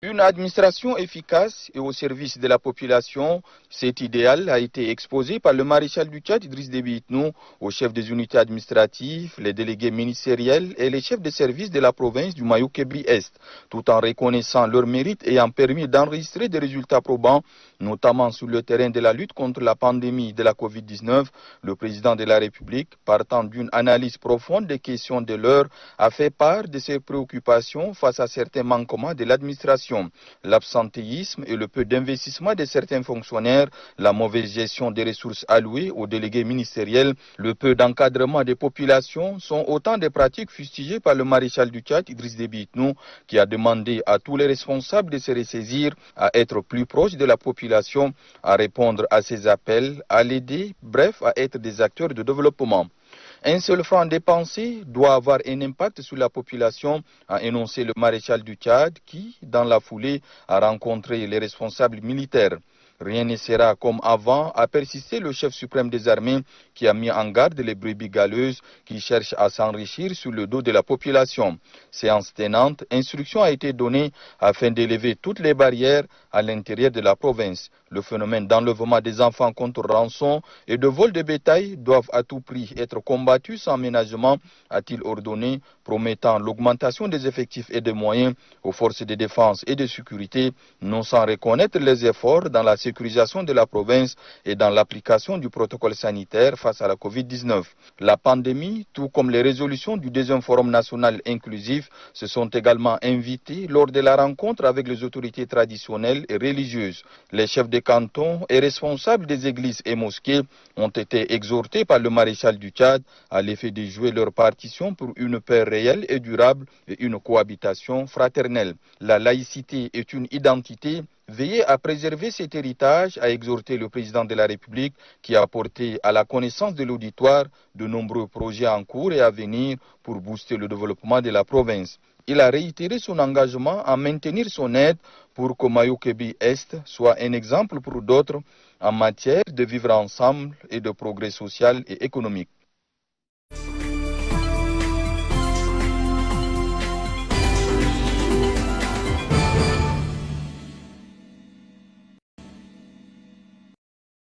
Une administration efficace et au service de la population, cet idéal a été exposé par le maréchal du Tchad, Idriss Déby Itno, aux chefs des unités administratives, les délégués ministériels et les chefs de service de la province du Mayou-Kebbi-Est, tout en reconnaissant leur mérite et ayant permis d'enregistrer des résultats probants, notamment sur le terrain de la lutte contre la pandémie de la Covid-19. Le président de la République, partant d'une analyse profonde des questions de l'heure, a fait part de ses préoccupations face à certains manquements de l'administration. L'absentéisme et le peu d'investissement de certains fonctionnaires, la mauvaise gestion des ressources allouées aux délégués ministériels, le peu d'encadrement des populations sont autant de pratiques fustigées par le maréchal du Tchad, Idriss Déby Itno, qui a demandé à tous les responsables de se ressaisir, à être plus proches de la population, à répondre à ses appels, à l'aider, bref, à être des acteurs de développement. Un seul franc dépensé doit avoir un impact sur la population, a énoncé le maréchal du Tchad qui, dans la foulée, a rencontré les responsables militaires. Rien ne sera comme avant, a persisté le chef suprême des armées qui a mis en garde les brebis galeuses qui cherchent à s'enrichir sur le dos de la population. Séance tenante, instruction a été donnée afin d'élever toutes les barrières à l'intérieur de la province. Le phénomène d'enlèvement des enfants contre rançon et de vol de bétail doivent à tout prix être combattus sans ménagement, a-t-il ordonné, promettant l'augmentation des effectifs et des moyens aux forces de défense et de sécurité, non sans reconnaître les efforts dans la sécurisation de la province et dans l'application du protocole sanitaire face à la Covid-19. La pandémie, tout comme les résolutions du deuxième forum national inclusif, se sont également invitées lors de la rencontre avec les autorités traditionnelles et religieuses. Les chefs de canton et responsables des églises et mosquées ont été exhortés par le maréchal du Tchad à l'effet de jouer leur partition pour une paix réelle et durable et une cohabitation fraternelle. La laïcité est une identité. Veiller à préserver cet héritage, a exhorté le président de la République qui a porté à la connaissance de l'auditoire de nombreux projets en cours et à venir pour booster le développement de la province. Il a réitéré son engagement à maintenir son aide pour que Mayou-Kebbi-Est soit un exemple pour d'autres en matière de vivre ensemble et de progrès social et économique.